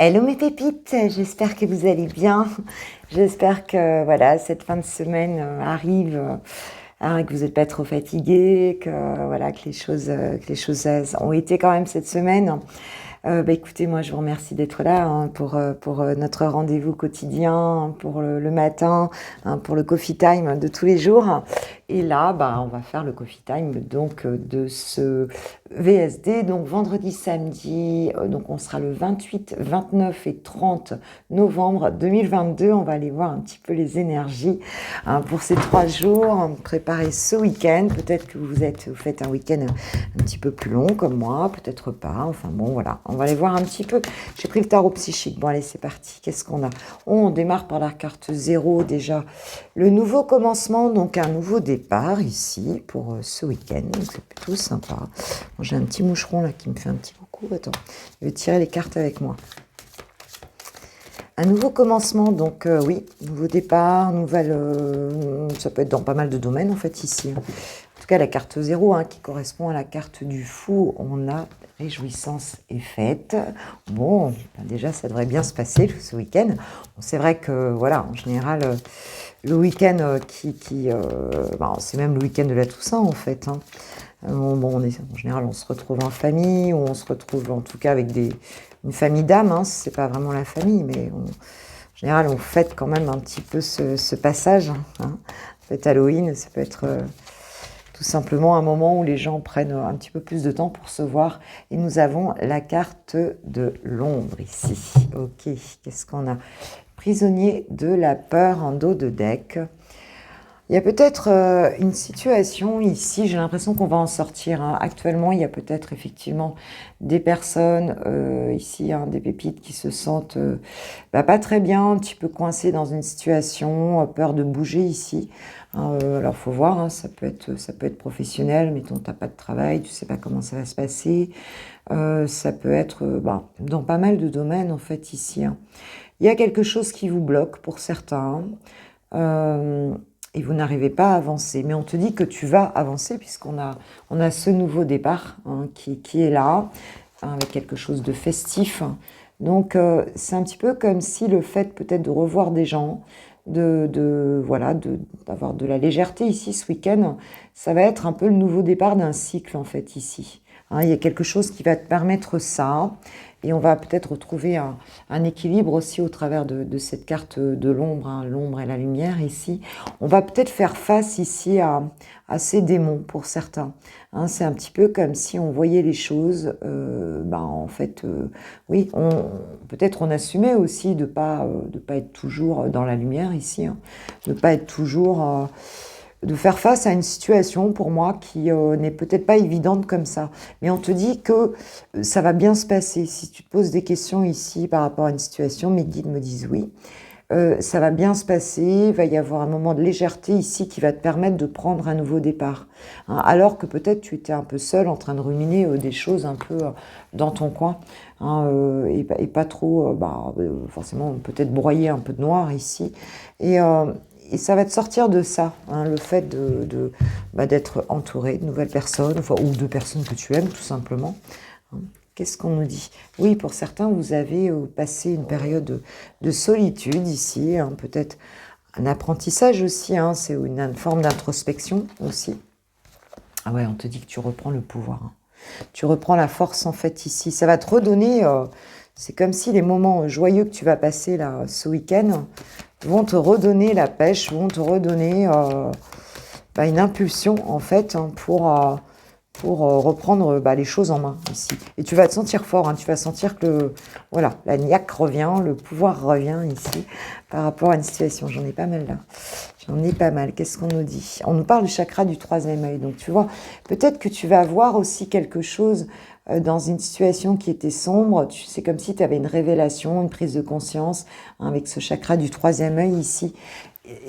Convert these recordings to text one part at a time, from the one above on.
Hello mes pépites, j'espère que vous allez bien. J'espère que voilà, cette fin de semaine arrive, que vous n'êtes pas trop fatigués, que voilà, que les choses ont été quand même cette semaine. Écoutez, moi je vous remercie d'être là pour notre rendez-vous quotidien, pour le matin, pour le coffee time de tous les jours. Et là, on va faire le coffee time donc de ce VSD, donc vendredi, samedi, donc on sera le 28, 29 et 30 novembre 2022. On va aller voir un petit peu les énergies pour ces 3 jours, préparer ce week-end. Peut-être que vous faites un week-end un petit peu plus long comme moi, peut-être pas. Enfin bon, voilà, on va aller voir un petit peu. J'ai pris le tarot psychique. Bon allez, c'est parti. Qu'est-ce qu'on a? On démarre par la carte 0 déjà. Le nouveau commencement, donc un nouveau départ ici pour ce week-end. Donc c'est plutôt sympa. Bon, j'ai un petit moucheron là qui me fait un petit coucou. Attends, je vais tirer les cartes avec moi. Un nouveau commencement, donc oui, nouveau départ, ça peut être dans pas mal de domaines en fait ici. En tout cas, la carte 0 qui correspond à la carte du fou, on a réjouissance et fête. Bon, déjà ça devrait bien se passer ce week-end. Bon, c'est vrai que voilà, en général, le week-end c'est même le week-end de la Toussaint en fait. En général, on se retrouve en famille, ou on se retrouve en tout cas avec une famille d'âmes. C'est pas vraiment la famille, mais en général, on fête quand même un petit peu ce passage. Ça peut être Halloween, ça peut être tout simplement un moment où les gens prennent un petit peu plus de temps pour se voir. Et nous avons la carte de l'ombre ici. Ok, qu'est-ce qu'on a? Prisonnier de la peur en dos de deck. Il y a peut-être une situation ici, j'ai l'impression qu'on va en sortir. Actuellement, il y a peut-être effectivement des personnes ici, des pépites qui se sentent pas très bien, un petit peu coincées dans une situation, peur de bouger ici. Alors, faut voir, ça peut être professionnel, mettons, t'as pas de travail, tu sais pas comment ça va se passer. Ça peut être dans pas mal de domaines, en fait, ici. Il y a quelque chose qui vous bloque pour certains. Et vous n'arrivez pas à avancer. Mais on te dit que tu vas avancer puisqu'on a ce nouveau départ qui est là, avec quelque chose de festif. Donc, c'est un petit peu comme si le fait peut-être de revoir des gens, d'avoir de la légèreté ici ce week-end, ça va être un peu le nouveau départ d'un cycle en fait ici. Il y a quelque chose qui va te permettre ça. Et on va peut-être retrouver un équilibre aussi au travers de cette carte de l'ombre, l'ombre et la lumière ici. On va peut-être faire face ici à ces démons pour certains. C'est un petit peu comme si on voyait les choses, oui, peut-être on assumait aussi de pas être toujours dans la lumière ici, de pas être toujours... de faire face à une situation pour moi qui n'est peut-être pas évidente comme ça. Mais on te dit que ça va bien se passer. Si tu te poses des questions ici par rapport à une situation, mes guides me disent oui. Ça va bien se passer, il va y avoir un moment de légèreté ici qui va te permettre de prendre un nouveau départ. Alors que peut-être tu étais un peu seul en train de ruminer des choses un peu dans ton coin et pas trop, forcément peut-être broyer un peu de noir ici. Et ça va te sortir de ça, le fait d'être entouré de nouvelles personnes, ou de personnes que tu aimes tout simplement. Qu'est-ce qu'on nous dit? Oui, pour certains, vous avez passé une période de solitude ici, peut-être un apprentissage aussi, c'est une forme d'introspection aussi. Ah ouais, on te dit que tu reprends le pouvoir. Tu reprends la force en fait ici. Ça va te redonner, c'est comme si les moments joyeux que tu vas passer là ce week-end vont te redonner la pêche, vont te redonner une impulsion en fait pour reprendre les choses en main ici. Et tu vas te sentir fort, tu vas sentir que la niaque revient, le pouvoir revient ici par rapport à une situation. J'en ai pas mal là. J'en ai pas mal. Qu'est-ce qu'on nous dit? On nous parle du chakra du 3e œil. Donc tu vois, peut-être que tu vas voir aussi quelque chose dans une situation qui était sombre. C'est comme si tu avais une révélation, une prise de conscience avec ce chakra du 3e œil ici.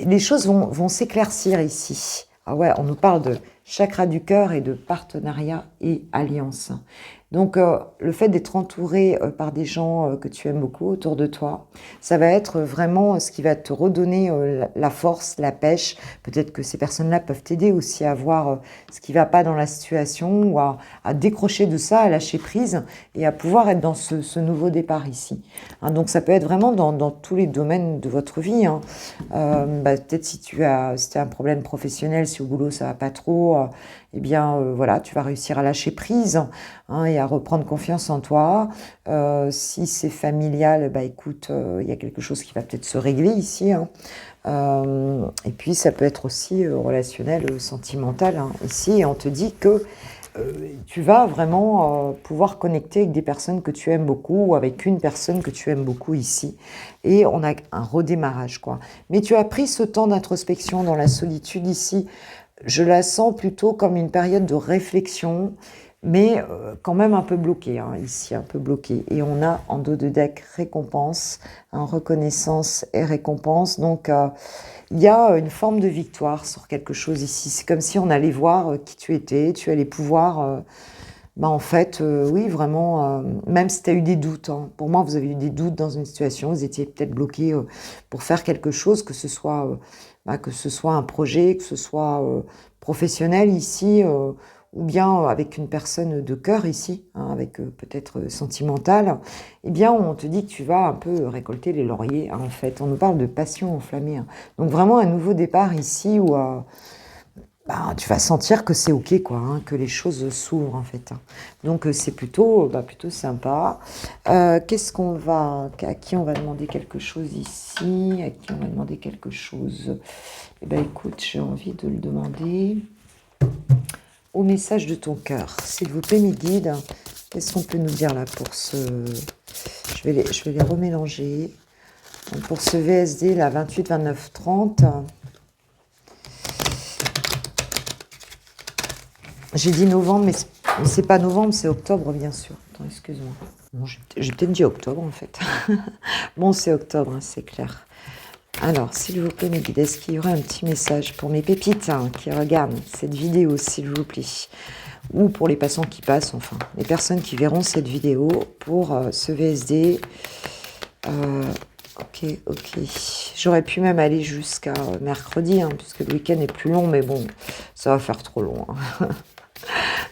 Les choses vont s'éclaircir ici. Ah ouais, on nous parle de chakra du cœur et de partenariat et alliance. Donc, le fait d'être entouré par des gens que tu aimes beaucoup autour de toi, ça va être vraiment ce qui va te redonner la force, la pêche. Peut-être que ces personnes-là peuvent t'aider aussi à voir ce qui ne va pas dans la situation ou à décrocher de ça, à lâcher prise et à pouvoir être dans ce nouveau départ ici. Hein, donc, ça peut être vraiment dans tous les domaines de votre vie. Hein. Peut-être si tu as un problème professionnel, si au boulot ça va pas trop, eh bien voilà, tu vas réussir à lâcher prise hein, et à reprendre confiance en toi. Si c'est familial, bah écoute, il y a quelque chose qui va peut-être se régler ici. Hein. Et puis ça peut être aussi relationnel, sentimental. Hein, ici, et on te dit que tu vas vraiment pouvoir connecter avec des personnes que tu aimes beaucoup ou avec une personne que tu aimes beaucoup ici. Et on a un redémarrage, quoi. Mais tu as pris ce temps d'introspection dans la solitude ici. Je la sens plutôt comme une période de réflexion, mais quand même un peu bloquée, hein, ici, un peu bloquée. Et on a en dos de deck récompense, hein, reconnaissance et récompense. Donc, il y a une forme de victoire sur quelque chose ici. C'est comme si on allait voir qui tu étais, tu allais pouvoir, en fait, oui, vraiment, même si tu as eu des doutes. Hein. Pour moi, vous avez eu des doutes dans une situation, vous étiez peut-être bloqué pour faire quelque chose, que ce soit un projet, que ce soit professionnel ici, ou bien avec une personne de cœur ici, hein, avec peut-être sentimentale, eh bien on te dit que tu vas un peu récolter les lauriers, hein, en fait. On nous parle de passion enflammée. Hein. Donc vraiment un nouveau départ ici où tu vas sentir que c'est ok, quoi, hein, que les choses s'ouvrent en fait. Hein. Donc c'est plutôt sympa. À qui on va demander quelque chose ici? À qui on va demander quelque chose? Eh bien écoute, j'ai envie de le demander au message de ton cœur. S'il vous plaît, mes guides, qu'est-ce qu'on peut nous dire là pour ce... Je vais les remélanger. Donc, pour ce VSD, là, 28, 29, 30... J'ai dit novembre, mais c'est pas novembre, c'est octobre, bien sûr. Attends, excuse-moi. Bon, j'ai peut-être dit octobre, en fait. Bon, c'est octobre, hein, c'est clair. Alors, s'il vous plaît, mes guides, est-ce qu'il y aurait un petit message pour mes pépites hein, qui regardent cette vidéo, s'il vous plaît? Ou pour les passants qui passent, enfin, les personnes qui verront cette vidéo pour ce VSD. Ok. J'aurais pu même aller jusqu'à mercredi, hein, puisque le week-end est plus long, mais bon, ça va faire trop long. Hein.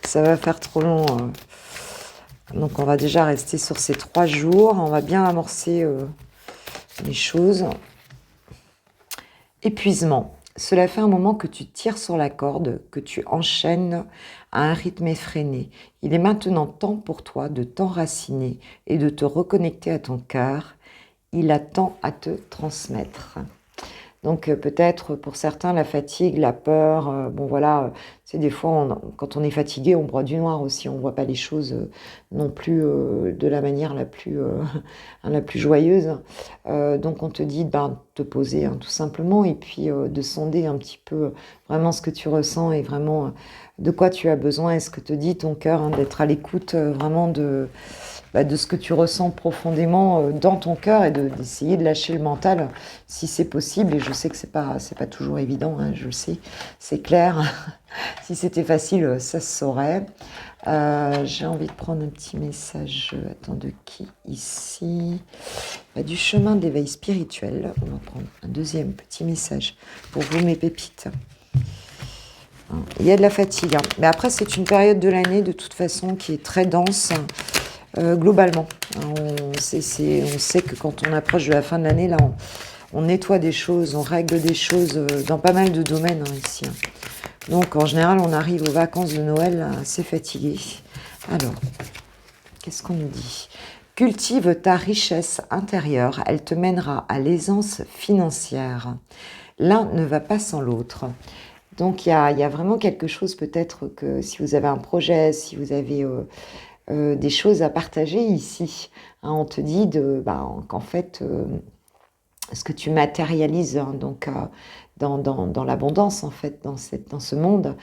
Ça va faire trop long. Donc on va déjà rester sur ces 3 jours. On va bien amorcer les choses. Épuisement. Cela fait un moment que tu tires sur la corde, que tu enchaînes à un rythme effréné. Il est maintenant temps pour toi de t'enraciner et de te reconnecter à ton cœur. Il a tant à te transmettre. Donc peut-être pour certains la fatigue, la peur, c'est des fois quand on est fatigué on boit du noir aussi, on voit pas les choses non plus de la manière la plus la plus joyeuse. Donc on te dit de te poser hein, tout simplement et puis de sonder un petit peu vraiment ce que tu ressens et vraiment de quoi tu as besoin et ce que te dit ton cœur, hein, d'être à l'écoute vraiment de ce que tu ressens profondément dans ton cœur et d'essayer de lâcher le mental si c'est possible. Et je sais que c'est pas toujours évident, hein, je le sais, c'est clair. Si c'était facile, ça se saurait. J'ai envie de prendre un petit message, de qui ici? Du chemin d'éveil spirituel. On va prendre un deuxième petit message pour vous, mes pépites. Il y a de la fatigue, hein. Mais après c'est une période de l'année de toute façon qui est très dense. Globalement, on sait que quand on approche de la fin de l'année, là, on nettoie des choses, on règle des choses dans pas mal de domaines hein, ici. Hein. Donc, en général, on arrive aux vacances de Noël là, assez fatigué. Alors, qu'est-ce qu'on nous dit? Cultive ta richesse intérieure, elle te mènera à l'aisance financière. L'un ne va pas sans l'autre. Donc, il y a vraiment quelque chose peut-être que si vous avez un projet, si vous avez... des choses à partager ici. Hein, on te dit qu'en fait, ce que tu matérialises hein, donc, dans l'abondance, en fait, dans ce monde,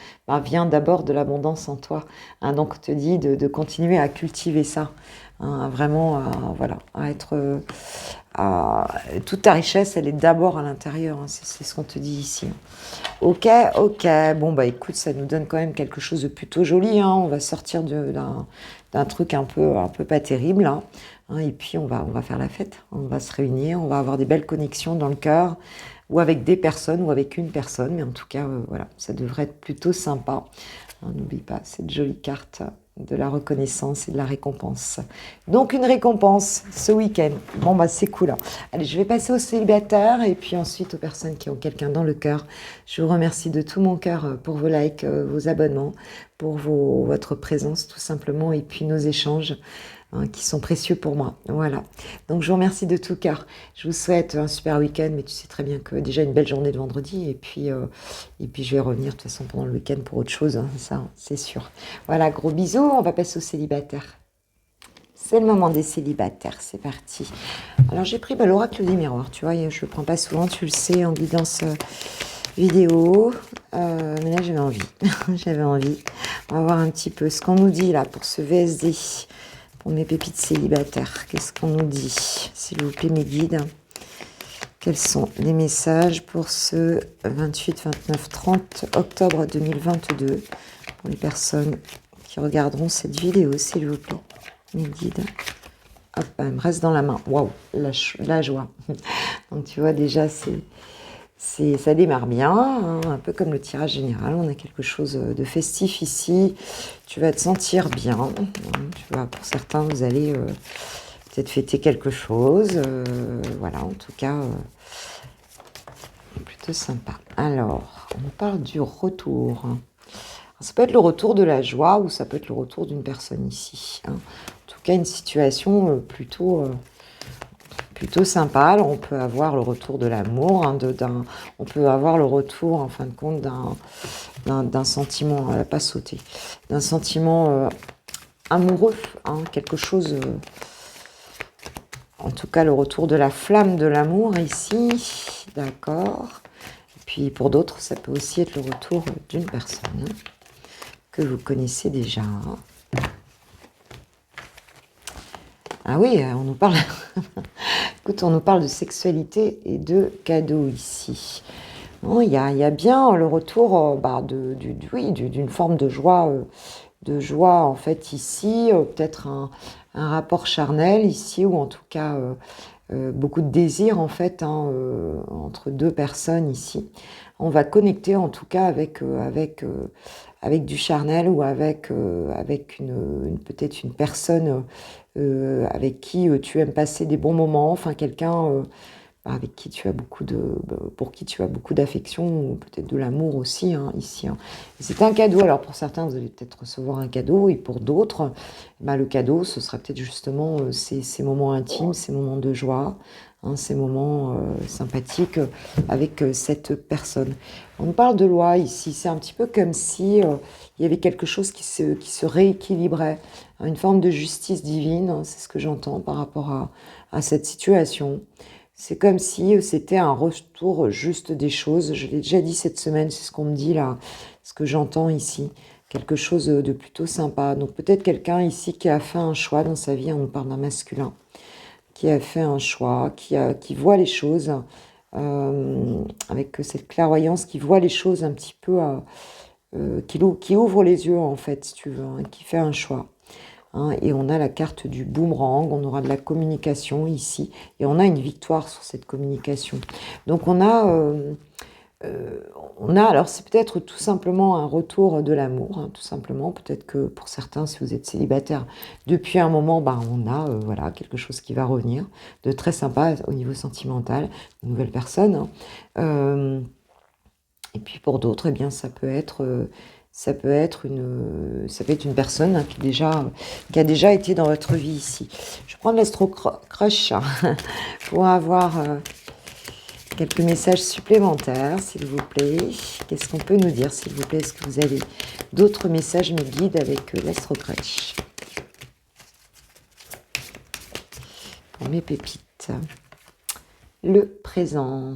vient d'abord de l'abondance en toi. Hein, donc, on te dit de continuer à cultiver ça. hein, vraiment, voilà, à être... toute ta richesse, elle est d'abord à l'intérieur, hein, c'est ce qu'on te dit ici. Ok, ok. Bon, bah écoute, ça nous donne quand même quelque chose de plutôt joli, hein. On va sortir d'un truc un peu pas terrible, hein. Et puis, on va faire la fête. On va se réunir, on va avoir des belles connexions dans le cœur, ou avec des personnes, ou avec une personne. Mais en tout cas, voilà, ça devrait être plutôt sympa. N'oublie pas cette jolie carte de la reconnaissance et de la récompense. Donc une récompense ce week-end. Bon bah c'est cool, hein. Allez, je vais passer aux célibataires et puis ensuite aux personnes qui ont quelqu'un dans le cœur. Je vous remercie de tout mon cœur pour vos likes, vos abonnements, pour votre présence tout simplement et puis nos échanges, hein, qui sont précieux pour moi. Voilà. Donc je vous remercie de tout cœur. Je vous souhaite un super week-end, mais tu sais très bien que déjà une belle journée de vendredi et puis je vais revenir de toute façon pendant le week-end pour autre chose, hein, ça c'est sûr. Voilà, gros bisous, on va passer aux célibataires. C'est le moment des célibataires, c'est parti. Alors j'ai pris l'oracle des miroirs, tu vois, je le prends pas souvent, tu le sais, en guidance vidéo, mais là j'avais envie, j'avais envie. On va voir un petit peu ce qu'on nous dit là pour ce VSD, pour mes pépites célibataires. Qu'est-ce qu'on nous dit, s'il vous plaît mes guides? Quels sont les messages pour ce 28, 29, 30 octobre 2022 pour les personnes qui regarderont cette vidéo, s'il vous plaît, mes guides? Hop, elle me reste dans la main. Waouh, la joie. Donc tu vois déjà, ça démarre bien, hein, un peu comme le tirage général. On a quelque chose de festif ici. Tu vas te sentir bien. Hein, tu vois, pour certains, vous allez peut-être fêter quelque chose. Voilà, en tout cas, plutôt sympa. Alors, on parle du retour. Ça peut être le retour de la joie ou ça peut être le retour d'une personne ici, hein. En tout cas, une situation plutôt sympa. Alors, on peut avoir le retour de l'amour, hein, on peut avoir le retour, en fin de compte, d'un sentiment, elle n'a pas sauté, d'un sentiment amoureux, hein, quelque chose... en tout cas, le retour de la flamme de l'amour ici, d'accord. Et puis, pour d'autres, ça peut aussi être le retour d'une personne que vous connaissez déjà. Ah oui, on nous parle... Écoute, on nous parle de sexualité et de cadeaux ici. Bon, il y a bien le retour d'une forme de joie en fait ici, peut-être un rapport charnel ici, ou en tout cas beaucoup de désir en fait, hein, entre deux personnes ici. On va connecter en tout cas avec du charnel ou avec peut-être une personne avec qui tu aimes passer des bons moments, enfin quelqu'un avec qui tu as pour qui tu as beaucoup d'affection, ou peut-être de l'amour aussi, hein, ici, hein. C'est un cadeau. Alors pour certains, vous allez peut-être recevoir un cadeau, et pour d'autres, le cadeau, ce sera peut-être justement ces moments intimes, ces moments de joie, hein, ces moments sympathiques avec cette personne. On nous parle de loi ici. C'est un petit peu comme si il y avait quelque chose qui se rééquilibrait, hein, une forme de justice divine, hein, c'est ce que j'entends par rapport à cette situation. C'est comme si c'était un retour juste des choses. Je l'ai déjà dit cette semaine, c'est ce qu'on me dit là, ce que j'entends ici. Quelque chose de plutôt sympa. Donc peut-être quelqu'un ici qui a fait un choix dans sa vie, on nous parle d'un masculin, qui a fait un choix, qui voit les choses avec cette clairvoyance, qui voit les choses un petit peu, qui ouvre les yeux en fait, si tu veux, hein, qui fait un choix. Hein, et on a la carte du boomerang, on aura de la communication ici, et on a une victoire sur cette communication. Donc alors c'est peut-être tout simplement un retour de l'amour, hein, tout simplement. Peut-être que pour certains, si vous êtes célibataire depuis un moment, on a voilà, quelque chose qui va revenir, de très sympa au niveau sentimental, une nouvelle personne, hein. Et puis pour d'autres, eh bien, ça peut être une personne, hein, qui a déjà été dans votre vie ici. Je prends l'Astro Crush pour avoir quelques messages supplémentaires, s'il vous plaît. Qu'est-ce qu'on peut nous dire, s'il vous plaît? Est-ce que vous avez d'autres messages, mes guides, avec l'Astro Crush pour mes pépites? Le présent.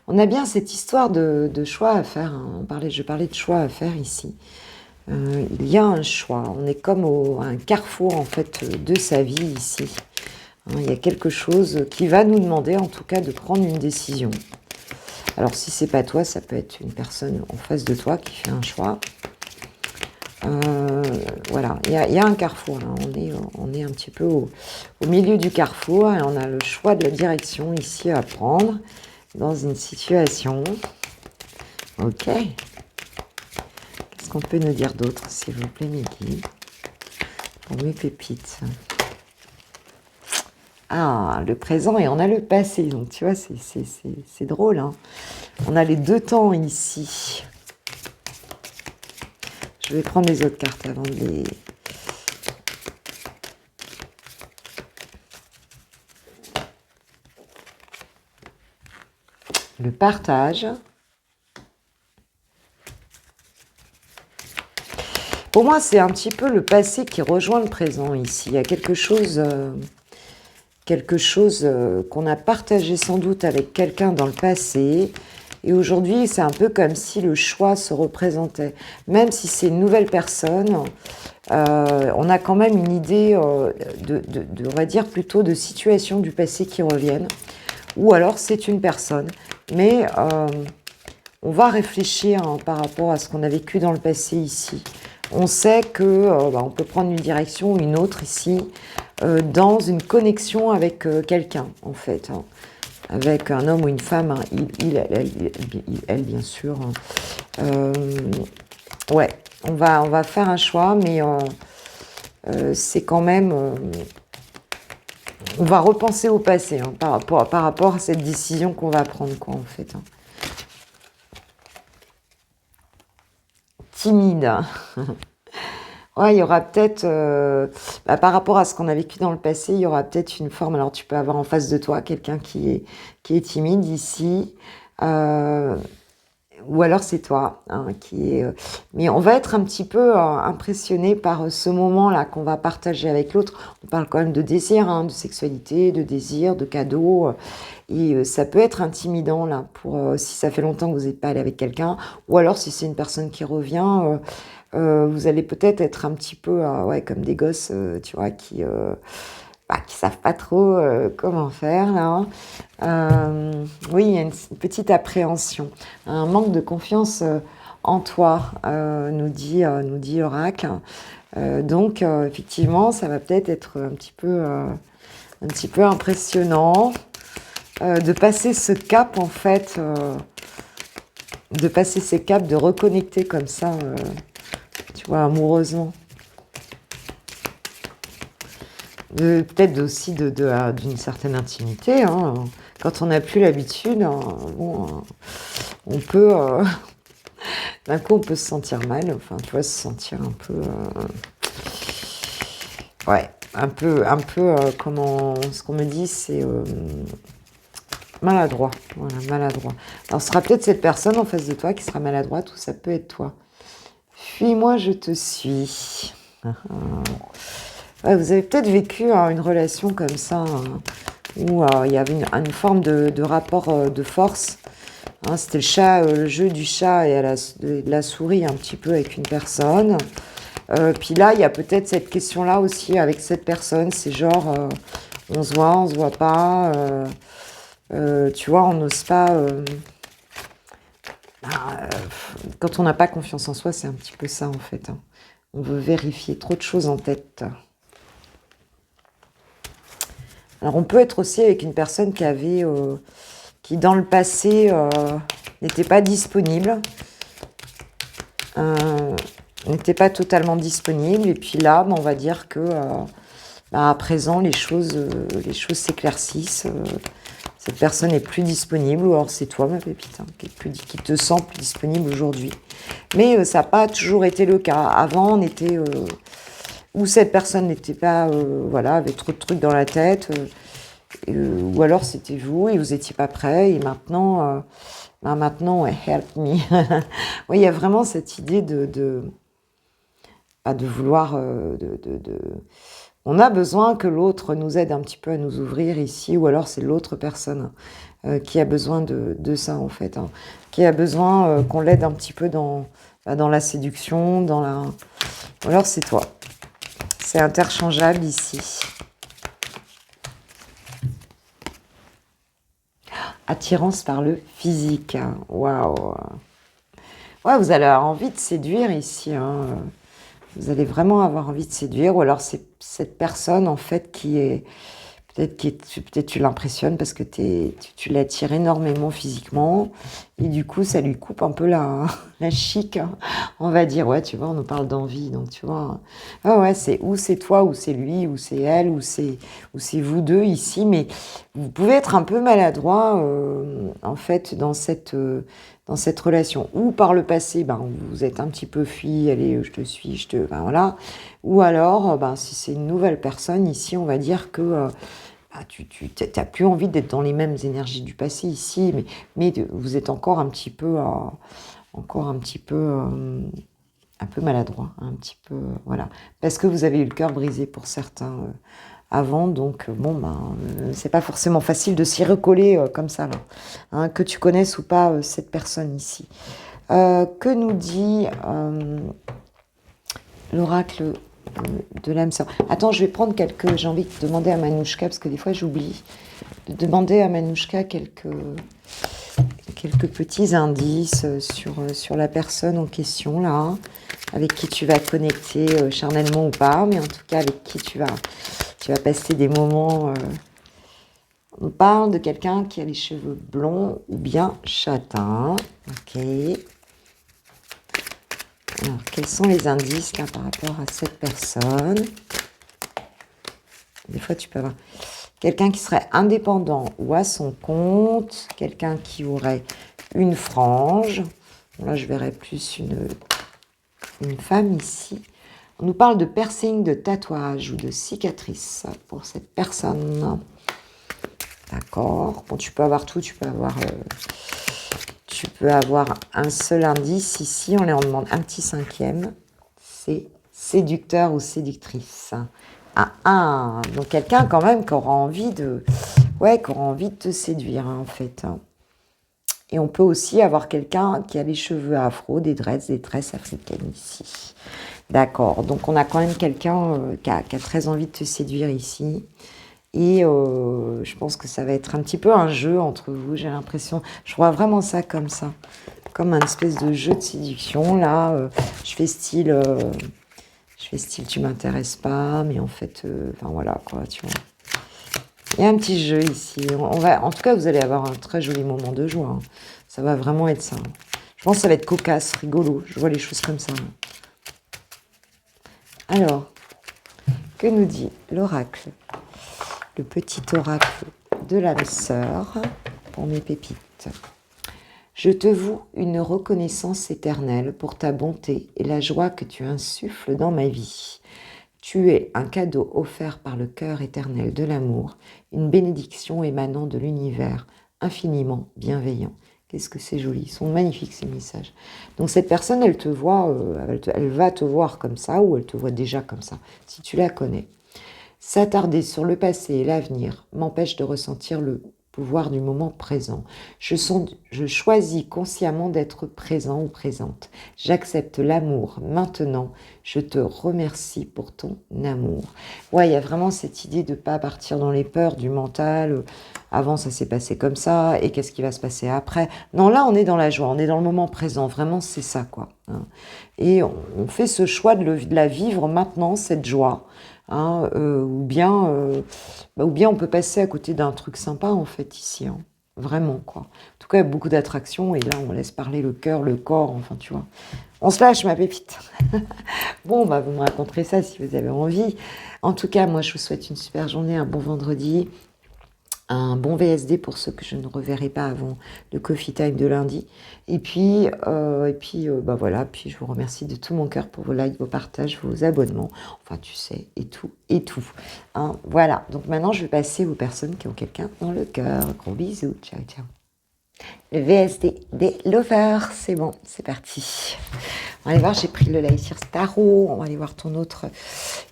On a bien cette histoire de choix à faire, hein. Je parlais de choix à faire ici. Il y a un choix. On est comme à un carrefour en fait de sa vie ici. Hein, il y a quelque chose qui va nous demander en tout cas de prendre une décision. Alors si c'est pas toi, ça peut être une personne en face de toi qui fait un choix. Voilà, il y a un carrefour là. On est un petit peu au milieu du carrefour et on a le choix de la direction ici à prendre dans une situation. Ok. Qu'est-ce qu'on peut nous dire d'autre, s'il vous plaît, mes guides, pour mes pépites? Ah, le présent et on a le passé. Donc, tu vois, c'est drôle. Hein. On a les deux temps ici. Je vais prendre les autres cartes avant de les... Le partage. Pour moi, c'est un petit peu le passé qui rejoint le présent ici. Il y a quelque chose qu'on a partagé sans doute avec quelqu'un dans le passé. Et aujourd'hui, c'est un peu comme si le choix se représentait. Même si c'est une nouvelle personne, on a quand même une idée on va dire plutôt de situations du passé qui reviennent. Ou alors c'est une personne. Mais on va réfléchir hein, par rapport à ce qu'on a vécu dans le passé ici. On sait que on peut prendre une direction ou une autre ici dans une connexion avec quelqu'un en fait. Hein. Avec un homme ou une femme, hein, elle, bien sûr. Ouais, on va faire un choix, mais c'est quand même... on va repenser au passé hein, par rapport à cette décision qu'on va prendre, quoi, en fait. Hein. Timide. Ouais, il y aura peut-être, par rapport à ce qu'on a vécu dans le passé, il y aura peut-être une forme. Alors, tu peux avoir en face de toi quelqu'un qui est timide ici, ou alors c'est toi hein, qui est. Mais on va être un petit peu impressionné par ce moment-là qu'on va partager avec l'autre. On parle quand même de désir, hein, de sexualité, de désir, de cadeaux. Et ça peut être intimidant là, pour si ça fait longtemps que vous n'êtes pas allé avec quelqu'un, ou alors si c'est une personne qui revient. Vous allez peut-être être un petit peu ouais, comme des gosses, tu vois, qui savent pas trop comment faire là. Oui, il y a une petite appréhension, un manque de confiance en toi, nous dit Oracle. Donc effectivement, ça va peut-être être un petit peu impressionnant de passer ce cap en fait, de passer ces caps, de reconnecter comme ça. Tu vois, amoureusement. Peut-être aussi d'une certaine intimité. Hein. Quand on n'a plus l'habitude, hein, bon, on peut... d'un coup, on peut se sentir mal. Enfin, tu vois, se sentir un peu... ouais, un peu comment... Ce qu'on me dit, c'est... maladroit. Voilà, maladroit. Alors, ce sera peut-être cette personne en face de toi qui sera maladroite ou ça peut être toi. Fuis-moi, je te suis. Ouais, vous avez peut-être vécu une relation comme ça, hein, où il y avait une forme de rapport de force. Hein, c'était le jeu du chat et de la souris un petit peu avec une personne. Puis là, il y a peut-être cette question-là aussi avec cette personne. C'est genre, on se voit pas. Tu vois, on n'ose pas... quand on n'a pas confiance en soi, c'est un petit peu ça en fait. Hein. On veut vérifier trop de choses en tête. Alors on peut être aussi avec une personne qui dans le passé n'était pas disponible, n'était pas totalement disponible. Et puis là, on va dire que à présent les choses s'éclaircissent. Cette personne est plus disponible, ou alors c'est toi, ma pépite, hein, qui te sent plus disponible aujourd'hui. Mais ça n'a pas toujours été le cas. Avant, on était... où cette personne n'était pas... voilà, avait trop de trucs dans la tête. Ou alors c'était vous et vous n'étiez pas prêt. Et maintenant, ouais, help me. Oui, il y a vraiment cette idée de vouloir... On a besoin que l'autre nous aide un petit peu à nous ouvrir ici, ou alors c'est l'autre personne qui a besoin de ça en fait, hein, qui a besoin qu'on l'aide un petit peu dans dans la séduction, ou alors c'est toi. C'est interchangeable ici. Attirance par le physique. Waouh. Ouais, vous allez avoir envie de séduire ici. Hein. Vous allez vraiment avoir envie de séduire. Ou alors c'est cette personne, en fait, qui est... Peut-être tu l'impressionnes parce que tu l'attires énormément physiquement. Et du coup, ça lui coupe un peu la chic. Hein. On va dire, ouais, tu vois, on nous parle d'envie. Donc, tu vois, ah ouais, c'est toi, ou c'est lui, ou c'est elle, ou c'est vous deux ici. Mais vous pouvez être un peu maladroit, en fait, dans cette relation. Ou par le passé, vous êtes un petit peu fui, allez, je te suis, voilà. Ou alors, si c'est une nouvelle personne, ici, on va dire que tu n'as plus envie d'être dans les mêmes énergies du passé ici, mais vous êtes encore un petit peu, un peu maladroit, un petit peu, voilà. Parce que vous avez eu le cœur brisé pour certains avant, donc c'est pas forcément facile de s'y recoller comme ça, là. Hein, que tu connaisses ou pas cette personne ici. Que nous dit l'oracle de l'âme sœur? Attends, je vais prendre j'ai envie de demander à Manouchka, parce que des fois j'oublie, de demander à Manouchka quelques petits indices sur la personne en question, là, avec qui tu vas connecter charnellement ou pas, mais en tout cas avec qui tu vas passer des moments. On parle de quelqu'un qui a les cheveux blonds ou bien châtains. Ok. Alors, quels sont les indices là par rapport à cette personne? Des fois, tu peux avoir quelqu'un qui serait indépendant ou à son compte, quelqu'un qui aurait une frange. Bon, là, je verrais plus une femme ici. On nous parle de piercing, de tatouage ou de cicatrice pour cette personne. D'accord. Bon, tu peux avoir tout, tu peux avoir un seul indice. Ici, on leur demande un petit cinquième. C'est séducteur ou séductrice. Donc quelqu'un quand même qui aura envie de te séduire, hein, en fait. Et on peut aussi avoir quelqu'un qui a les cheveux afro, des tresses africaines ici. D'accord. Donc on a quand même quelqu'un qui a très envie de te séduire ici. Et je pense que ça va être un petit peu un jeu entre vous, j'ai l'impression. Je vois vraiment ça comme ça. Comme un espèce de jeu de séduction. Là, je fais style, tu m'intéresses pas, mais en fait, voilà, quoi, tu vois. Il y a un petit jeu ici. En tout cas, vous allez avoir un très joli moment de joie. Hein. Ça va vraiment être ça. Je pense que ça va être cocasse, rigolo. Je vois les choses comme ça. Alors, que nous dit l'oracle? Le petit oracle de l'âme sœur pour mes pépites. Je te voue une reconnaissance éternelle pour ta bonté et la joie que tu insuffles dans ma vie. Tu es un cadeau offert par le cœur éternel de l'amour, une bénédiction émanant de l'univers, infiniment bienveillant. Qu'est-ce que c'est joli, ils sont magnifiques ces messages. Donc cette personne, elle te voit, elle va te voir comme ça, ou elle te voit déjà comme ça, si tu la connais. S'attarder sur le passé et l'avenir m'empêche de ressentir le pouvoir du moment présent. Je choisis consciemment d'être présent ou présente. J'accepte l'amour maintenant. Je te remercie pour ton amour. Ouais, il y a vraiment cette idée de ne pas partir dans les peurs du mental. Avant, ça s'est passé comme ça. Et qu'est-ce qui va se passer après? Non, là, on est dans la joie. On est dans le moment présent. Vraiment, c'est ça, quoi. Et on fait ce choix de la vivre maintenant, cette joie. Hein, ou bien on peut passer à côté d'un truc sympa, en fait, ici. Hein. Vraiment, quoi. En tout cas, il y a beaucoup d'attractions. Et là, on laisse parler le cœur, le corps. Enfin, tu vois. On se lâche, ma pépite. Bon, vous me raconterez ça si vous avez envie. En tout cas, moi, je vous souhaite une super journée, un bon vendredi. Un bon VSD pour ceux que je ne reverrai pas avant le coffee time de lundi. Et puis voilà, puis je vous remercie de tout mon cœur pour vos likes, vos partages, vos abonnements, enfin tu sais, et tout. Hein, voilà, donc maintenant je vais passer aux personnes qui ont quelqu'un dans le cœur. Gros bisous, ciao, ciao. Le VSD des lovers, c'est bon, c'est parti. On va aller voir, j'ai pris le Laïcir Tarot, on va aller voir ton autre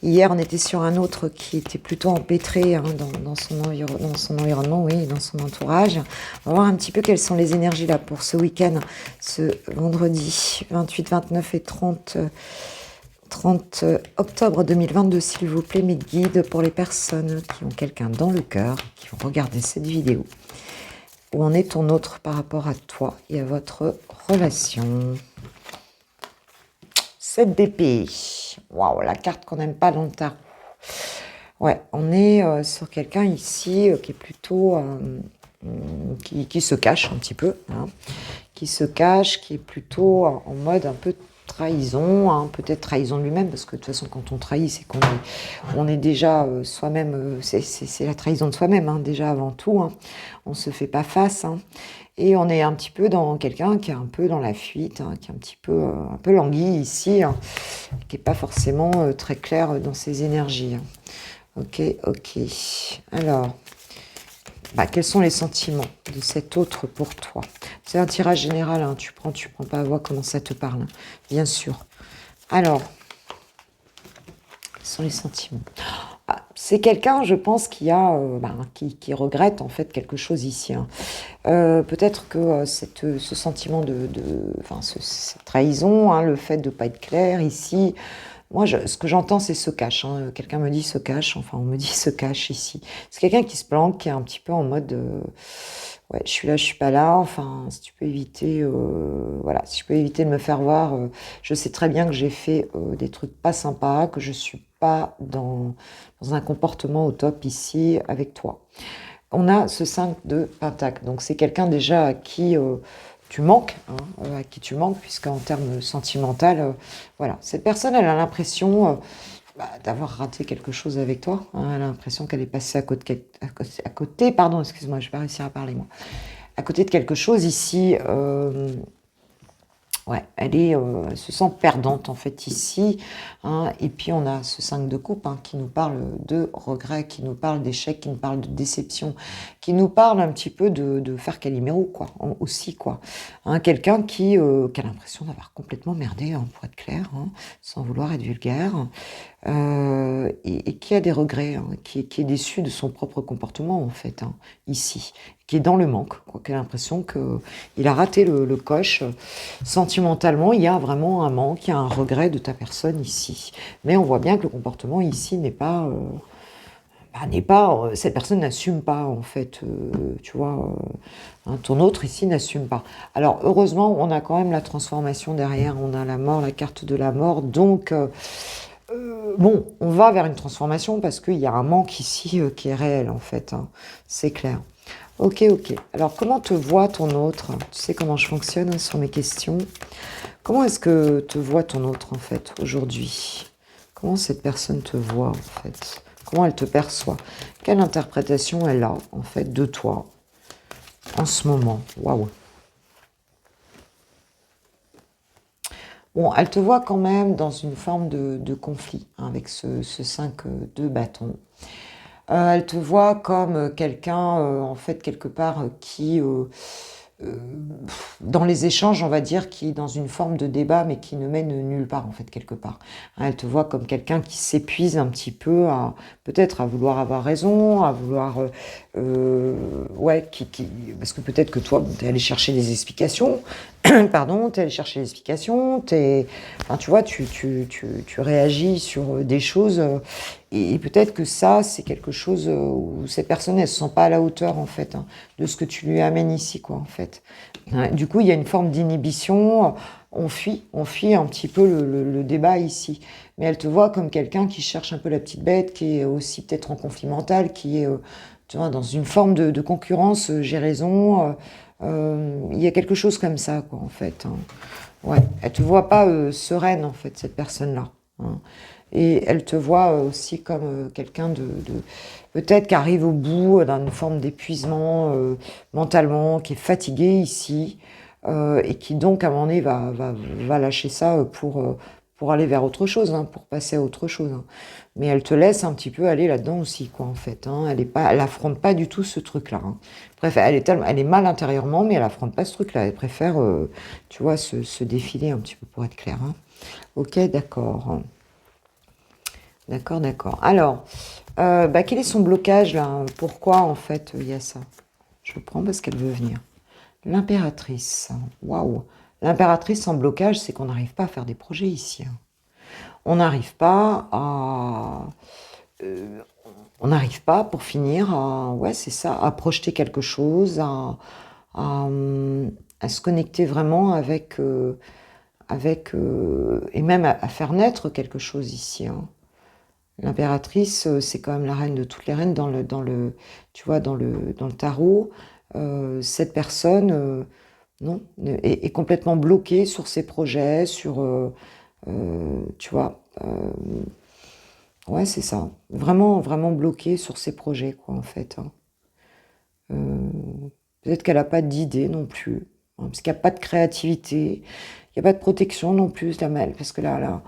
Hier, on était sur un autre qui était plutôt empêtré hein, dans son environnement, oui, dans son entourage. On va voir un petit peu quelles sont les énergies là pour ce week-end, ce vendredi 28, 29 et 30 octobre 2022, s'il vous plaît, mes guides pour les personnes qui ont quelqu'un dans le cœur, qui vont regarder cette vidéo. Où en est ton autre par rapport à toi et à votre relation? 7 d'épée. Waouh, la carte qu'on n'aime pas dans le tarot. Ouais, on est sur quelqu'un ici qui est plutôt... qui se cache un petit peu. Hein, qui se cache, qui est plutôt en mode un peu trahison, hein, peut-être trahison de lui-même, parce que de toute façon, quand on trahit, c'est qu'on est déjà soi-même, c'est la trahison de soi-même, hein, déjà avant tout. Hein, on ne se fait pas face. Hein, et on est un petit peu dans quelqu'un qui est un peu dans la fuite, hein, qui est un peu languille ici, hein, qui n'est pas forcément très clair dans ses énergies. Hein. Ok. Alors, quels sont les sentiments de cet autre pour toi? C'est un tirage général, hein, tu prends pas à voix comment ça te parle, hein, bien sûr. Alors, quels sont les sentiments? C'est quelqu'un, je pense, qui regrette en fait quelque chose ici. Hein. Peut-être que ce sentiment cette trahison, hein, le fait de ne pas être clair ici, moi, ce que j'entends, c'est se cache. Hein. Quelqu'un me dit se cache, enfin, on me dit se cache ici. C'est quelqu'un qui se planque, qui est un petit peu en mode ouais, je suis là, je suis pas là. Enfin, si tu peux éviter, si je peux éviter de me faire voir, je sais très bien que j'ai fait des trucs pas sympas, que je suis pas dans un comportement au top ici avec toi. On a ce 5 de Pentacle. Donc, c'est quelqu'un déjà à qui tu manques, hein, à qui tu manques, puisqu'en termes sentimental, voilà. Cette personne, elle a l'impression d'avoir raté quelque chose avec toi. Hein, elle a l'impression qu'elle est passée à côté, pardon, excuse-moi, je vais pas réussir à parler, moi. À côté de quelque chose ici... ouais, elle se sent perdante en fait ici. Hein, et puis on a ce 5 de coupe hein, qui nous parle de regret, qui nous parle d'échec, qui nous parle de déception, qui nous parle un petit peu de faire Calimero, quoi, aussi, quoi. Hein, quelqu'un qui a l'impression d'avoir complètement merdé, hein, pour être clair, hein, sans vouloir être vulgaire, et qui a des regrets, hein, qui est déçu de son propre comportement, en fait, hein, ici, qui est dans le manque, quoi, qui a l'impression qu'il a raté le coche. Sentimentalement, il y a vraiment un manque, il y a un regret de ta personne ici. Mais on voit bien que le comportement ici n'est pas... cette personne n'assume pas, en fait, tu vois, hein, ton autre ici n'assume pas. Alors, heureusement, on a quand même la transformation derrière, on a la mort, la carte de la mort, donc... bon, on va vers une transformation parce qu'il y a un manque ici qui est réel, en fait, hein, c'est clair. Ok. Alors, comment te voit ton autre? Tu sais comment je fonctionne hein, sur mes questions. Comment est-ce que te voit ton autre, en fait, aujourd'hui? Comment cette personne te voit, en fait? Comment elle te perçoit? Quelle interprétation elle a, en fait, de toi, en ce moment? Waouh! Bon, elle te voit quand même dans une forme de conflit, hein, avec ce 5 de bâton. Elle te voit comme quelqu'un, en fait, quelque part, qui, dans les échanges, on va dire, qui est dans une forme de débat, mais qui ne mène nulle part, en fait, quelque part. Hein, elle te voit comme quelqu'un qui s'épuise un petit peu, peut-être à vouloir avoir raison, à vouloir... ouais, parce que peut-être que toi, tu es allé chercher des explications, pardon, tu es allé chercher des explications, enfin, tu vois, tu réagis sur des choses... et peut-être que ça, c'est quelque chose où cette personne, elle se sent pas à la hauteur, en fait, hein, de ce que tu lui amènes ici, quoi, en fait. Ouais, du coup, il y a une forme d'inhibition. On fuit un petit peu le débat ici. Mais elle te voit comme quelqu'un qui cherche un peu la petite bête, qui est aussi peut-être en conflit mental, qui est tu vois, dans une forme de concurrence. J'ai raison. Il y a quelque chose comme ça, quoi, en fait. Hein. Ouais, elle te voit pas sereine, en fait, cette personne-là. Hein. Et elle te voit aussi comme quelqu'un de peut-être qui arrive au bout d'une forme d'épuisement mentalement, qui est fatigué ici, et qui donc à un moment donné va lâcher ça pour aller vers autre chose, hein, pour passer à autre chose. Hein. Mais elle te laisse un petit peu aller là-dedans aussi, quoi, en fait. Hein. Elle affronte pas du tout ce truc-là. Hein. Elle est mal intérieurement, mais elle affronte pas ce truc-là. Elle préfère, tu vois, se défiler un petit peu pour être clair. Hein. Ok, d'accord. D'accord, d'accord. Alors, quel est son blocage là? Pourquoi en fait il y a ça? Je prends parce qu'elle veut venir. L'impératrice. Waouh. L'impératrice en blocage, c'est qu'on n'arrive pas à faire des projets ici, hein. On n'arrive pas à... on n'arrive pas, pour finir, à, ouais, c'est ça, à projeter quelque chose, à, à se connecter vraiment et même à faire naître quelque chose ici, hein. L'impératrice, c'est quand même la reine de toutes les reines tu vois, dans le tarot. Cette personne, non, est complètement bloquée sur ses projets, tu vois, ouais, c'est ça. Vraiment, vraiment bloquée sur ses projets, quoi, en fait, hein. Euh, Peut-être qu'elle n'a pas d'idée non plus, hein, parce qu'il n'y a pas de créativité, il n'y a pas de protection non plus, parce que là,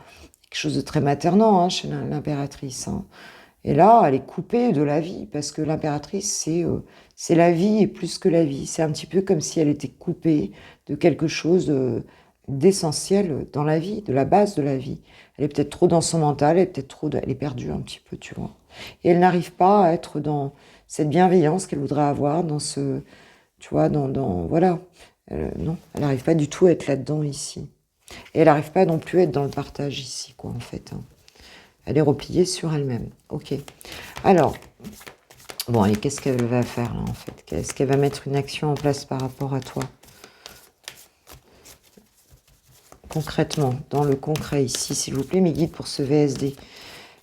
quelque chose de très maternant, hein, chez l'impératrice, hein. Et là, elle est coupée de la vie, parce que l'impératrice, c'est la vie et plus que la vie. C'est un petit peu comme si elle était coupée de quelque chose d'essentiel dans la vie, de la base de la vie. Elle est peut-être trop dans son mental, elle est peut-être elle est perdue un petit peu, tu vois. Et elle n'arrive pas à être dans cette bienveillance qu'elle voudrait avoir, tu vois, voilà. Non, elle n'arrive pas du tout à être là-dedans ici. Et elle n'arrive pas non plus à être dans le partage ici, quoi, en fait, hein. Elle est repliée sur elle-même. Ok. Alors, bon, et qu'est-ce qu'elle va faire là en fait? Est-ce qu'elle va mettre une action en place par rapport à toi? Concrètement, dans le concret ici, s'il vous plaît, mes guides pour ce VSD.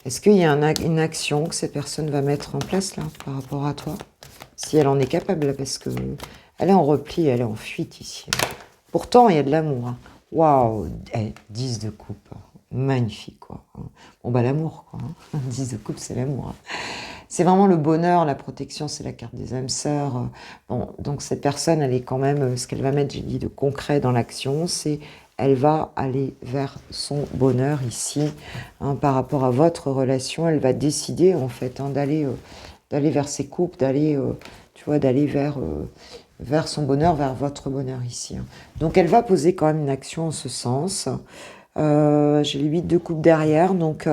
Est-ce qu'il y a une action que cette personne va mettre en place là par rapport à toi? Si elle en est capable, là, parce que elle est en repli, elle est en fuite ici. Pourtant, il y a de l'amour, hein. Waouh, 10 de coupe. Magnifique, quoi. Bon, bah, l'amour, quoi, hein. 10 de coupe, c'est l'amour, hein. C'est vraiment le bonheur, la protection, c'est la carte des âmes sœurs. Bon, donc cette personne, elle est quand même, ce qu'elle va mettre, j'ai dit, de concret dans l'action, c'est elle va aller vers son bonheur ici, hein, par rapport à votre relation. Elle va décider, en fait, hein, d'aller vers ses couples, tu vois, d'aller vers son bonheur, vers votre bonheur ici, hein. Donc elle va poser quand même une action en ce sens. J'ai les 8 de coupe derrière, donc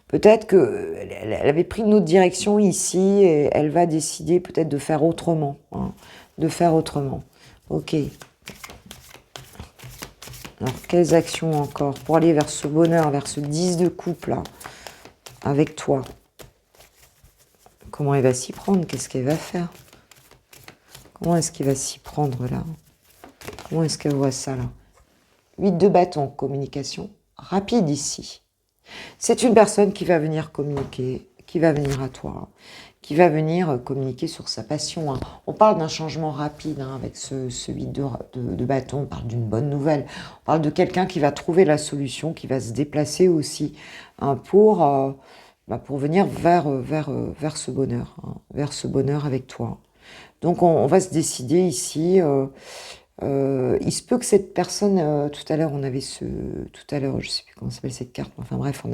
peut-être qu'elle avait pris une autre direction ici et elle va décider peut-être de faire autrement, hein, de faire autrement. Ok. Alors, quelles actions encore pour aller vers ce bonheur, vers ce 10 de coupe là, avec toi? Comment elle va s'y prendre? Qu'est-ce qu'elle va faire? Comment est-ce qu'il va s'y prendre là? Comment est-ce qu'elle voit ça là? 8 de bâton, communication rapide ici. C'est une personne qui va venir communiquer, qui va venir à toi, qui va venir communiquer sur sa passion, hein. On parle d'un changement rapide, hein, avec ce 8 de bâton. On parle d'une bonne nouvelle. On parle de quelqu'un qui va trouver la solution, qui va se déplacer aussi, hein, pour venir vers ce bonheur, hein, vers ce bonheur avec toi. Donc on va se décider ici. Il se peut que cette personne, tout à l'heure, tout à l'heure, je sais plus comment s'appelle cette carte, enfin bref, on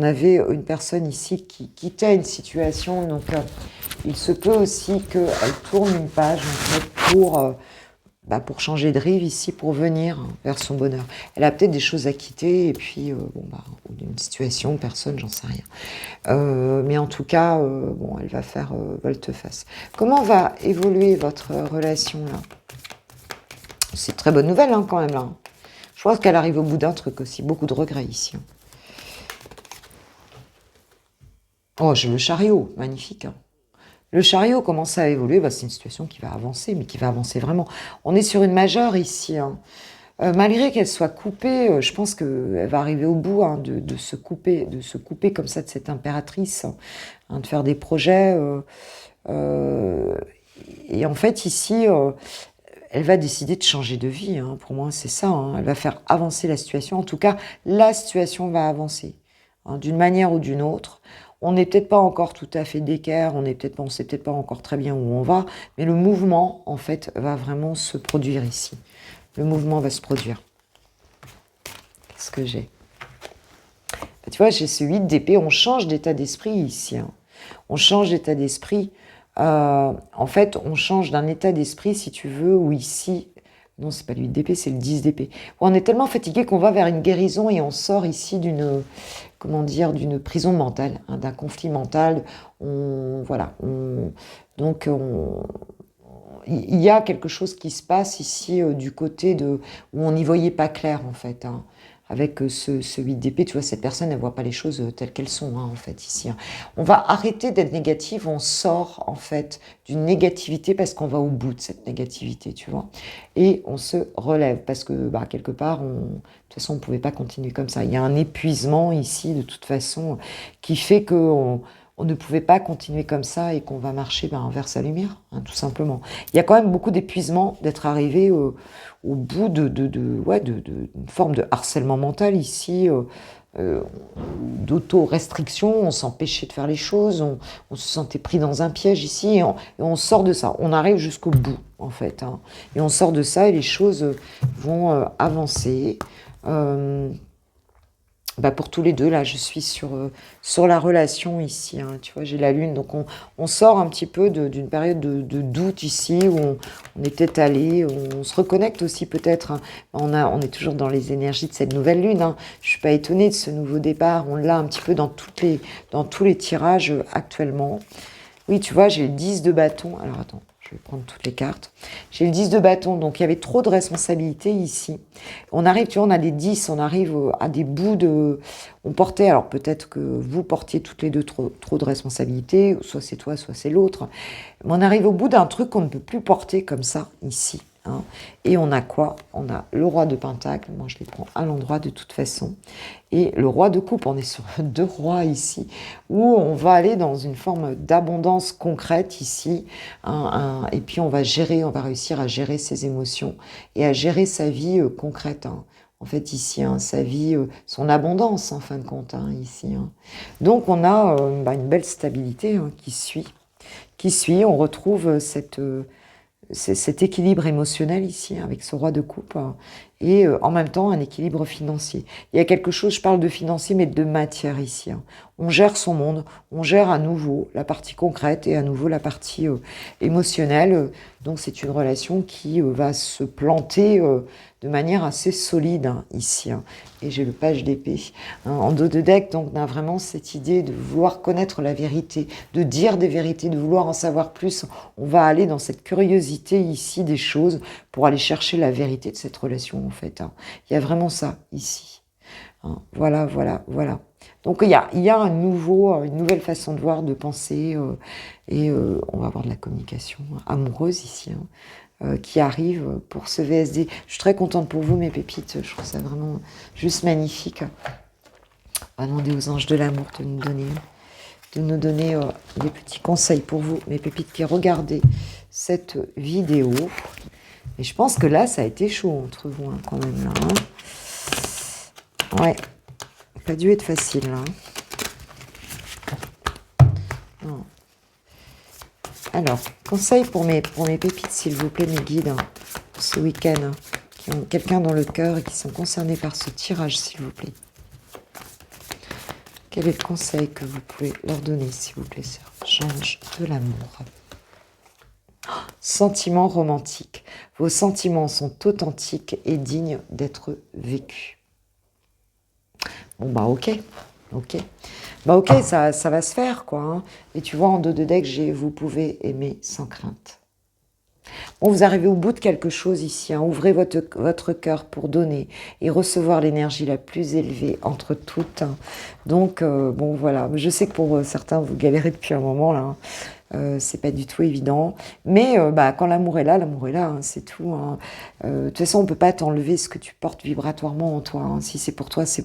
avait une personne ici qui quittait une situation, donc il se peut aussi qu'elle tourne une page, en fait, pour changer de rive ici, pour venir vers son bonheur. Elle a peut-être des choses à quitter, et puis, ou d'une situation, personne, j'en sais rien. Mais en tout cas, elle va faire volte-face. Comment va évoluer votre relation, là? C'est une très bonne nouvelle, hein, quand même, là. Je pense qu'elle arrive au bout d'un truc aussi. Beaucoup de regrets ici, hein. Oh, j'ai le chariot. Magnifique, hein. Le chariot commence à évoluer. C'est une situation qui va avancer, mais qui va avancer vraiment. On est sur une majeure ici, hein. Malgré qu'elle soit coupée, je pense qu'elle va arriver au bout, hein, de se couper comme ça de cette impératrice, hein, de faire des projets. Et en fait, ici... elle va décider de changer de vie, hein. Pour moi, c'est ça, hein. Elle va faire avancer la situation. En tout cas, la situation va avancer, hein, d'une manière ou d'une autre. On n'est peut-être pas encore tout à fait d'équerre, on ne sait peut-être pas encore très bien où on va, mais le mouvement, en fait, va vraiment se produire ici. Le mouvement va se produire. Qu'est-ce que j'ai? Tu vois, j'ai ce 8 d'épée, on change d'état d'esprit ici, hein. On change d'état d'esprit. En fait, on change d'un état d'esprit, si tu veux, où ici, Non, c'est pas le 8 d'épée, c'est le 10 d'épée. On est tellement fatigué qu'on va vers une guérison et on sort ici d'une, comment dire, d'une prison mentale, hein, d'un conflit mental. Voilà. Donc, il y a quelque chose qui se passe ici du côté de où on n'y voyait pas clair en fait, hein. Avec ce 8 d'épée, tu vois, cette personne, elle voit pas les choses telles qu'elles sont, hein, en fait, ici, hein. On va arrêter d'être négative, on sort, en fait, d'une négativité parce qu'on va au bout de cette négativité, tu vois. Et on se relève parce que, bah, quelque part, de toute façon, on pouvait pas continuer comme ça. Il y a un épuisement ici, de toute façon, qui fait que on ne pouvait pas continuer comme ça et qu'on va marcher ben, vers sa lumière, hein, tout simplement. Il y a quand même beaucoup d'épuisement d'être arrivé au bout d'une forme de harcèlement mental ici, d'auto-restriction, on s'empêchait de faire les choses, on se sentait pris dans un piège ici, et on sort de ça, on arrive jusqu'au bout, en fait, hein. Et on sort de ça et les choses vont avancer. Euh, Bah pour tous les deux, là, je suis sur la relation ici, hein, tu vois, j'ai la lune, donc on sort un petit peu d'une période de doute ici, où on est peut-être allé, on se reconnecte aussi peut-être, hein. On est toujours dans les énergies de cette nouvelle lune, hein. Je suis pas étonnée de ce nouveau départ, on l'a un petit peu dans tous les tirages actuellement. Oui, tu vois, j'ai le 10 de bâton. Alors attends, je vais prendre toutes les cartes. J'ai le 10 de bâton, donc il y avait trop de responsabilités ici. On arrive, tu vois, on a des 10, on arrive à des bouts de... On portait, alors peut-être que vous portiez toutes les deux trop de responsabilités, soit c'est toi, soit c'est l'autre. Mais on arrive au bout d'un truc qu'on ne peut plus porter comme ça, ici, hein. Et on a quoi? On a le roi de Pentacle, moi je les prends à l'endroit de toute façon. Et le roi de coupe, on est sur deux rois ici, où on va aller dans une forme d'abondance concrète ici, et puis on va réussir à gérer ses émotions et à gérer sa vie concrète, hein. En fait ici, hein, sa vie, son abondance en fin de compte, hein, ici, hein. Donc on a bah, une belle stabilité, hein, qui suit, on retrouve cet équilibre émotionnel ici, avec ce roi de coupe, hein, et en même temps un équilibre financier. Il y a quelque chose, je parle de financier, mais de matière ici, hein. On gère son monde, on gère à nouveau la partie concrète et à nouveau la partie émotionnelle. Donc c'est une relation qui va se planter de manière assez solide, hein, ici, hein. Et j'ai le page d'épée, hein, en dos de deck, donc on a vraiment cette idée de vouloir connaître la vérité, de dire des vérités, de vouloir en savoir plus. On va aller dans cette curiosité ici des choses pour aller chercher la vérité de cette relation, en fait, hein. Il y a vraiment ça ici, hein. Voilà, voilà, voilà. Donc il y a une nouvelle façon de voir, de penser, et on va avoir de la communication amoureuse ici, hein, qui arrive pour ce VSD. Je suis très contente pour vous, mes pépites. Je trouve ça vraiment juste magnifique. On va demander aux anges de l'amour de nous donner des petits conseils pour vous, mes pépites qui regardez cette vidéo. Et je pense que là, ça a été chaud entre vous, hein, quand même, là, hein. Ouais, pas dû être facile, là, hein. Non. Alors, conseil pour mes pépites, s'il vous plaît, mes guides, hein, pour ce week-end, hein, qui ont quelqu'un dans le cœur et qui sont concernés par ce tirage, s'il vous plaît. Quel est le conseil que vous pouvez leur donner, s'il vous plaît, sœur? Change de l'amour. Sentiments romantiques. Vos sentiments sont authentiques et dignes d'être vécus. Bon, bah ok. Bah ok, ça va se faire, quoi, hein. Et tu vois, en dos de deck, j'ai « Vous pouvez aimer sans crainte ». Bon, vous arrivez au bout de quelque chose ici, hein. Ouvrez votre cœur pour donner et recevoir l'énergie la plus élevée entre toutes, hein. Donc, bon, voilà. Je sais que pour certains, vous galérez depuis un moment, là, hein. C'est pas du tout évident. Mais bah, quand l'amour est là, hein, c'est tout, hein. De toute façon, on peut pas t'enlever ce que tu portes vibratoirement en toi, hein. Si c'est pour toi, c'est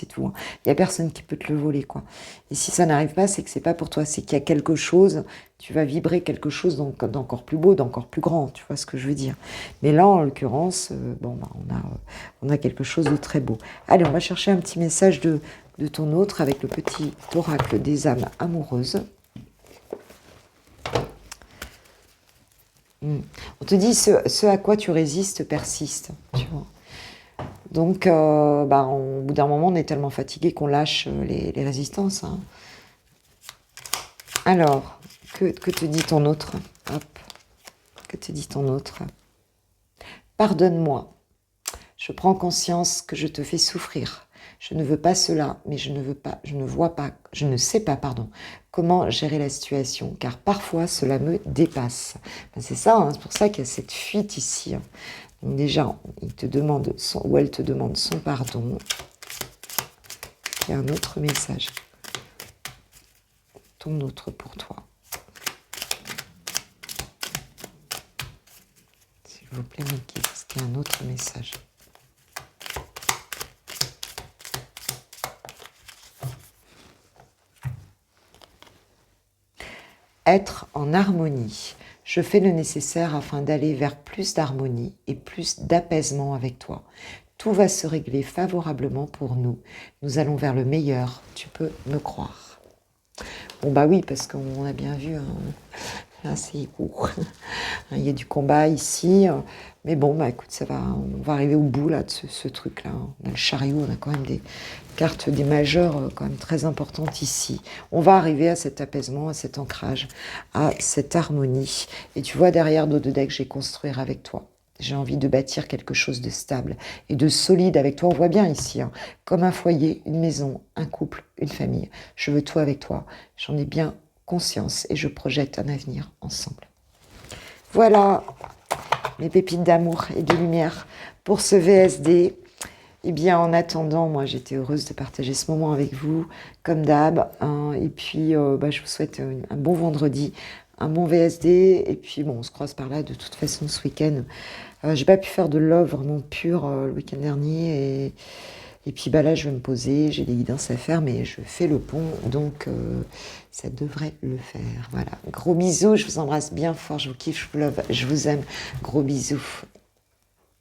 tout, hein. Il y a personne qui peut te le voler, quoi. Et si ça n'arrive pas, c'est que c'est pas pour toi. C'est qu'il y a quelque chose, tu vas vibrer quelque chose d'encore plus beau, d'encore plus grand. Tu vois ce que je veux dire? Mais là, en l'occurrence, bon, bah, on a quelque chose de très beau. Allez, on va chercher un petit message de ton autre avec le petit oracle des âmes amoureuses. On te dit ce à quoi tu résistes persiste, tu vois. Donc, bah, au bout d'un moment, on est tellement fatigué qu'on lâche les résistances, hein. Alors, que te dit ton autre? Hop, que te dit ton autre? Pardonne-moi. Je prends conscience que je te fais souffrir. Je ne veux pas cela, mais je ne sais pas, comment gérer la situation, car parfois cela me dépasse. Ben, c'est ça, hein, c'est pour ça qu'il y a cette fuite ici. Hein. Donc déjà, il te demande ou elle te demande son pardon. Il y a un autre message. Ton autre pour toi. S'il vous plaît, mes guides, est-ce qu'il y a un autre message ? Être en harmonie. Je fais le nécessaire afin d'aller vers plus d'harmonie et plus d'apaisement avec toi. Tout va se régler favorablement pour nous. Nous allons vers le meilleur, tu peux me croire. Bon bah oui, parce qu'on a bien vu, hein, là c'est court. Il y a du combat ici, mais bon bah écoute, on va arriver au bout là de ce truc-là. On a le chariot, on a quand même des cartes des majeurs quand même très importantes ici. On va arriver à cet apaisement, à cet ancrage, à cette harmonie. Et tu vois derrière nos deux decks, j'ai construire avec toi. J'ai envie de bâtir quelque chose de stable et de solide avec toi. On voit bien ici, hein, comme un foyer, une maison, un couple, une famille. Je veux tout avec toi. J'en ai bien conscience et je projette un avenir ensemble. Voilà mes pépites d'amour et de lumière pour ce VSD. Eh bien, en attendant, moi, j'étais heureuse de partager ce moment avec vous, comme d'hab. Hein, et puis, je vous souhaite un bon vendredi, un bon VSD. Et puis, bon, on se croise par là de toute façon ce week-end. J'ai pas pu faire de love vraiment pur le week-end dernier. Et puis, là, je vais me poser. J'ai des guidances à faire, mais je fais le pont. Donc, ça devrait le faire. Voilà. Gros bisous. Je vous embrasse bien fort. Je vous kiffe, je vous love. Je vous aime. Gros bisous.